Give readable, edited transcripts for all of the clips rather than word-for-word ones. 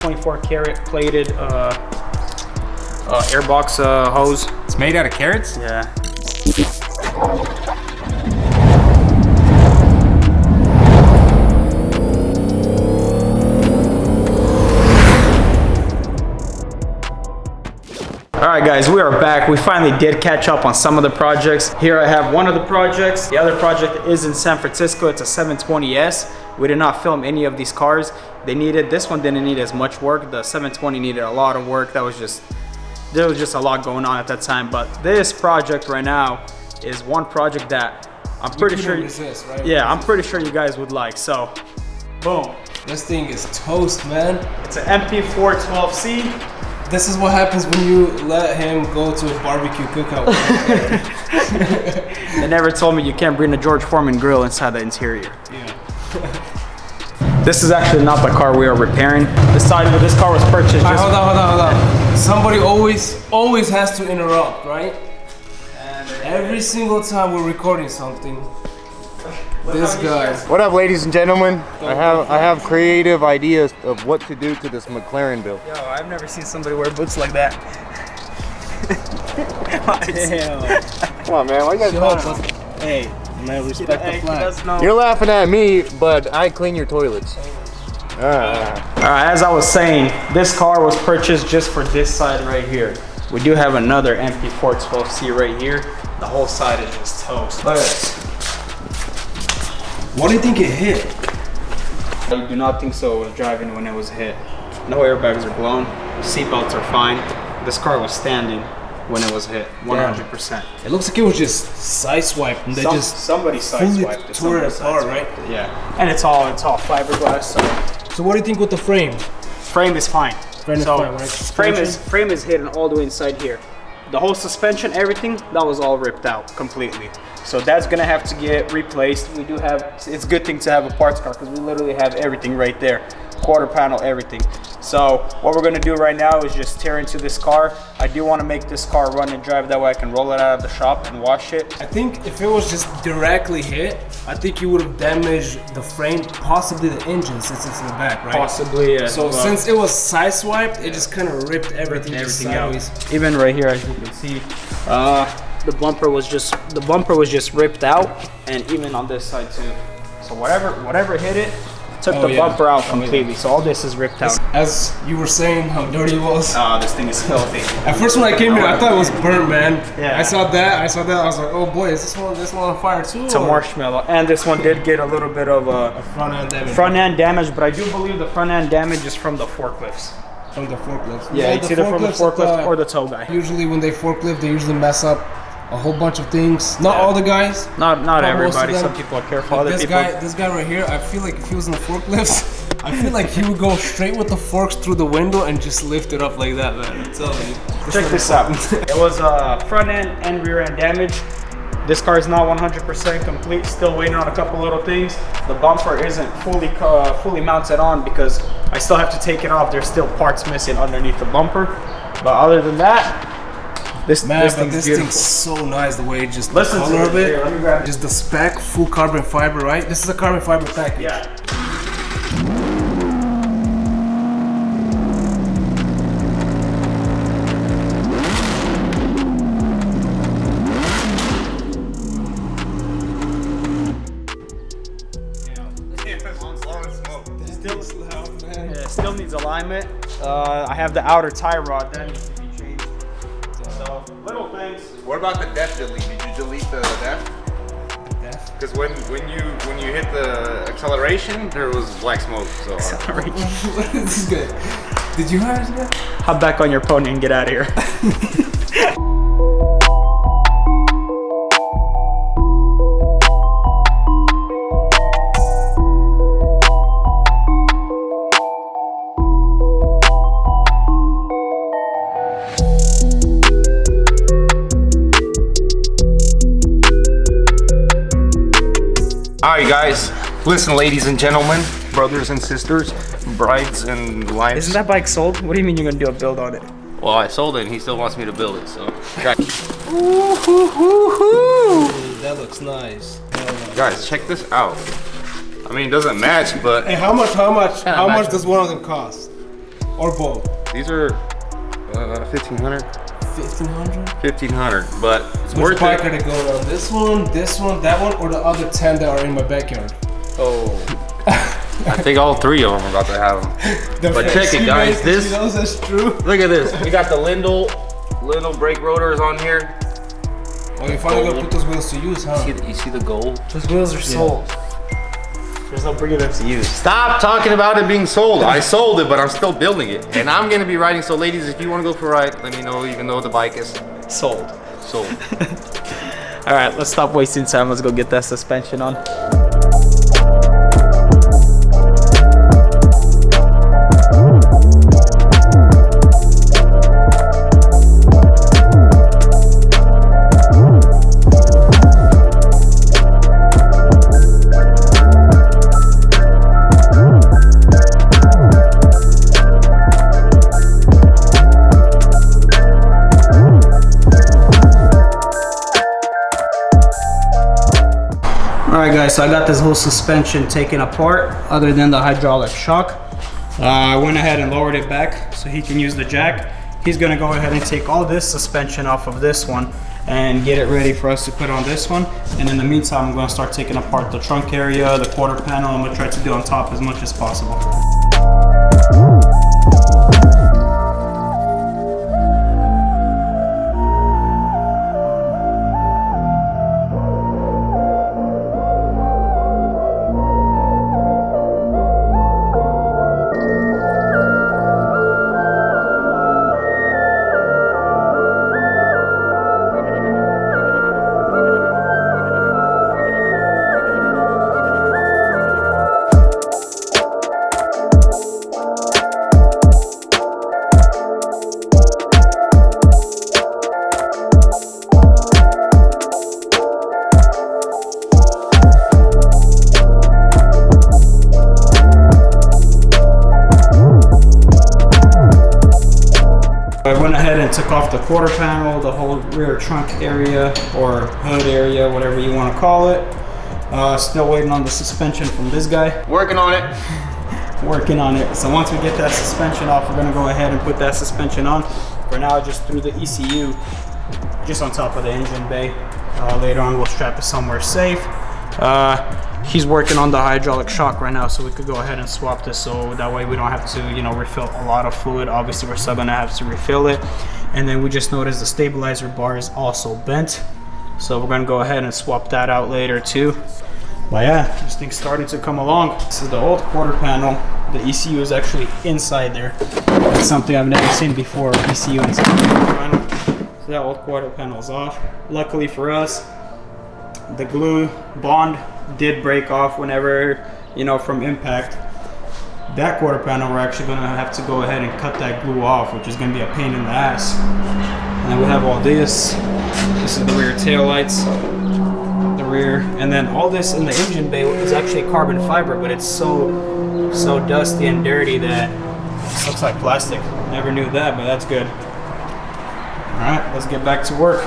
24 karat plated airbox hose. It's made out of carrots? Yeah. Alright guys, we are back. We finally did catch up on some of the projects. Here I have one of the projects. The other project is in San Francisco. It's a 720S. We did not film any of these cars. This one didn't need as much work. The 720 needed a lot of work. There was just a lot going on at that time. But this project right now is one project that I'm pretty sure resist, right? Yeah, I'm pretty sure you guys would like. So, boom. This thing is toast, man. It's an MP4-12C. This is what happens when you let him go to a barbecue cookout. They never told me you can't bring a George Foreman grill inside the interior. Yeah. This is actually not the car we are repairing. This car was purchased just... Hold on. Somebody always has to interrupt, right? Every single time we're recording something, this guy. What up, ladies and gentlemen? I have creative ideas of what to do to this McLaren build. Yo, I've never seen somebody wear boots like that. Damn. Come on, man. Why you guys laughing? Hey, man, respect the flag. You're laughing at me, but I clean your toilets. Alright, as I was saying, this car was purchased just for this side right here. We do have another MP4-12C right here. The whole side is just toast. Look at this. What do you think it hit? I do not think so. It was driving when it was hit. No airbags are blown. Seatbelts are fine. This car was standing when it was hit, 100%. It looks like it was just sideswiped and somebody sideswiped it. Tore it apart, right? Yeah, and it's all fiberglass. So what do you think with the frame? Frame is fine. Frame is fine, right? Frame is hidden all the way inside here. The whole suspension, everything, that was all ripped out completely. So that's gonna have to get replaced. We do have, it's a good thing to have a parts car because we literally have everything right there. Quarter panel, everything. So what we're gonna do right now is just tear into this car. I do wanna make this car run and drive, that way I can roll it out of the shop and wash it. I think if it was just directly hit, I think you would have damaged the frame, possibly the engine since it's in the back, right? Possibly, yeah. So since it was sideswiped, it just kind of ripped everything out. Even right here, as you can see, the bumper was just ripped out, and even on this side too. So whatever hit it, took the bumper out completely. So all this is ripped out. As you were saying how dirty it was. This thing is filthy. At first when I came here, I thought it was burnt, man. Yeah. I saw that. I was like, oh boy, is this one on fire too? It's a marshmallow. And this one did get a little bit of a front end damage, but I do believe the front end damage is from the forklifts. From the forklifts. Yeah, it's either from the forklift or the tow guy. Usually when they forklift, they usually mess up a whole bunch of things. Not all the guys. Not everybody. Some people are careful. Other this guy right here, I feel like if he was in the forklifts, I feel like he would go straight with the forks through the window and just lift it up like that, man. I'm telling you. Check this out. It was front end and rear end damage. This car is not 100% complete. Still waiting on a couple little things. The bumper isn't fully mounted on because I still have to take it off. There's still parts missing underneath the bumper. But other than that, this thing's so nice the way it just listen the color to of it. Let me grab it. Just the spec, full carbon fiber, right? This is a carbon fiber package. Yeah. Still needs alignment. I have the outer tie rod that needs to be changed. So little things. What about the def delete? Did you delete the def? Because when you hit the acceleration, there was black smoke. So What is this good? Did you hire this guy? Hop back on your pony and get out of here. Alright guys, listen ladies and gentlemen, brothers and sisters, brides and wives. Isn't that bike sold? What do you mean you're gonna do a build on it? Well, I sold it and he still wants me to build it, so. That looks nice. Guys, check this out. I mean, it doesn't match, but Hey, how much does one of them cost? or both? These are 1500. 1500. 1500, but it's Which worth bike it. are they going on? This one, that one, or the other 10 that are in my backyard? Oh. I think all three of them are about to have them. But check it, guys. This. Knows that's true. Look at this. We got the Lindell brake rotors on here. Oh, you finally gonna put those wheels to use, huh? You see the gold? Those wheels are sold. There's no bringing them to use. Stop talking about it being sold. I sold it, but I'm still building it. And I'm gonna be riding. So ladies, if you wanna go for a ride, let me know, even though the bike is Sold. sold. All right, let's stop wasting time. Let's go get that suspension on. Alright guys, so I got this whole suspension taken apart other than the hydraulic shock. I went ahead and lowered it back so he can use the jack. He's gonna go ahead and take all this suspension off of this one and get it ready for us to put on this one. And in the meantime, I'm gonna start taking apart the trunk area, the quarter panel. I'm gonna try to do on top as much as possible. I went ahead and took off the quarter panel, the whole rear trunk area or hood area, whatever you want to call it. Still waiting on the suspension from this guy. Working on it. Working on it. So once we get that suspension off, we're gonna go ahead and put that suspension on. For now, I just threw the ECU just on top of the engine bay. Later on, we'll strap it somewhere safe. He's working on the hydraulic shock right now, so we could go ahead and swap this so that way we don't have to, you know, refill a lot of fluid. Obviously, we're still gonna have to refill it. And then we just noticed the stabilizer bar is also bent. So we're gonna go ahead and swap that out later too. But yeah, this thing's starting to come along. This is the old quarter panel. The ECU is actually inside there. That's something I've never seen before, ECU inside the quarter panel. So that old quarter panel is off. Luckily for us, the glue bond did break off whenever, you know, from impact. That quarter panel, we're actually gonna have to go ahead and cut that glue off, which is gonna be a pain in the ass. And then we have all this. This is the rear tail lights, the rear, and then all this in the engine bay is actually carbon fiber, but it's so dusty and dirty that it looks like plastic. Never knew that, but that's good. All right, let's get back to work.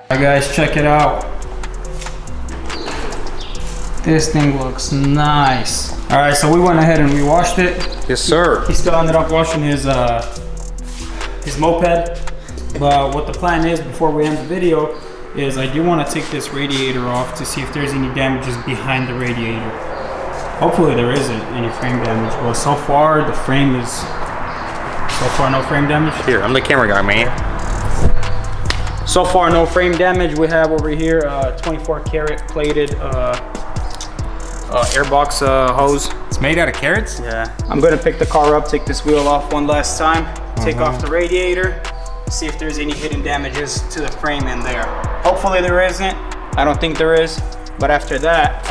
Alright guys, check it out. This thing looks nice. All right, so we went ahead and we washed it. Yes, sir. He still ended up washing his moped. But what the plan is before we end the video is I do want to take this radiator off to see if there's any damages behind the radiator. Hopefully there isn't any frame damage. Well, so far the frame is, no frame damage. Here, I'm the camera guy, man. So far no frame damage. We have over here 24 karat plated airbox hose. It's made out of carrots? Yeah. I'm gonna pick the car up, take this wheel off one last time, take off the radiator, see if there's any hidden damages to the frame in there. Hopefully there isn't. I don't think there is. But after that,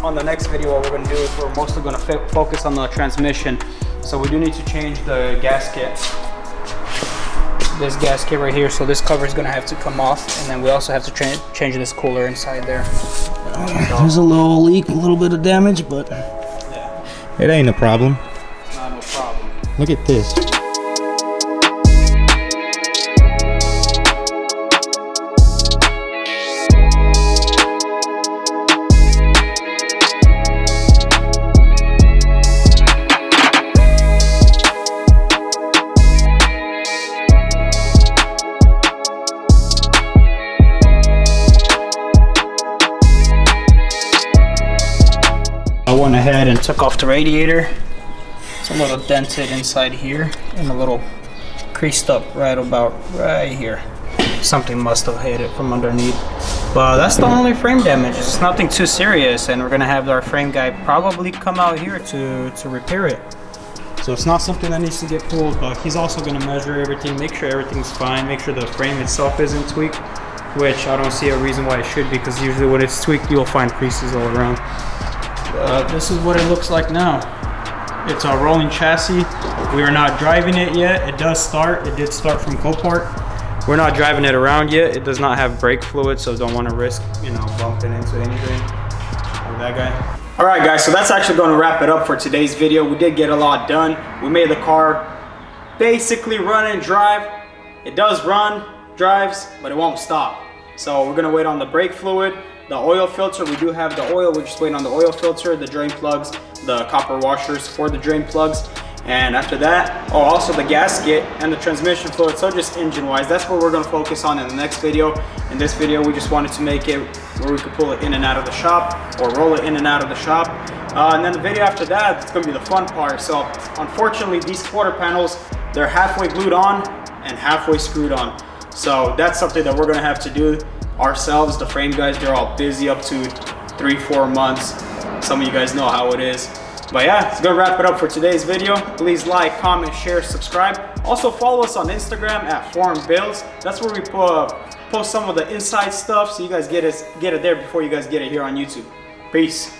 on the next video, what we're gonna do is we're mostly gonna focus on the transmission. So we do need to change the gasket. This gasket right here. So this cover is gonna have to come off, and then we also have to change this cooler inside there. There's a little leak, a little bit of damage, but yeah, It ain't a problem. it's not no problem. Look at this. I went ahead and took off the radiator. It's a little dented inside here and a little creased up right about right here. Something must have hit it from underneath. But that's the only frame damage. It's nothing too serious, and we're gonna have our frame guy probably come out here to repair it. So it's not something that needs to get pulled, but he's also gonna measure everything, make sure everything's fine, make sure the frame itself isn't tweaked, which I don't see a reason why it should be, because usually when it's tweaked, you'll find creases all around. This is what it looks like now. It's a rolling chassis. We are not driving it yet. It does start. It did start from Copart. We're not driving it around yet. It does not have brake fluid, so don't want to risk, bumping into anything like that guy. All right, guys, so that's actually going to wrap it up for today's video. We did get a lot done. We made the car basically run and drive. It does run, drives, but it won't stop. So we're going to wait on the brake fluid. The oil filter, we do have the oil. We're just waiting on the oil filter, the drain plugs, the copper washers for the drain plugs. And after that, also the gasket and the transmission fluid. So just engine wise, that's what we're gonna focus on in the next video. In this video, we just wanted to make it where we could pull it in and out of the shop or roll it in and out of the shop. And then the video after that, it's gonna be the fun part. So unfortunately, these quarter panels, they're halfway glued on and halfway screwed on. So that's something that we're gonna have to do ourselves. The frame guys, they're all busy up to 3-4 months. Some of you guys know how it is. But yeah, it's gonna wrap it up for today's video. Please like, comment, share, subscribe. Also follow us on Instagram at Foreign Builds. That's where we post some of the inside stuff, so you guys get it there before you guys get it here on YouTube. Peace.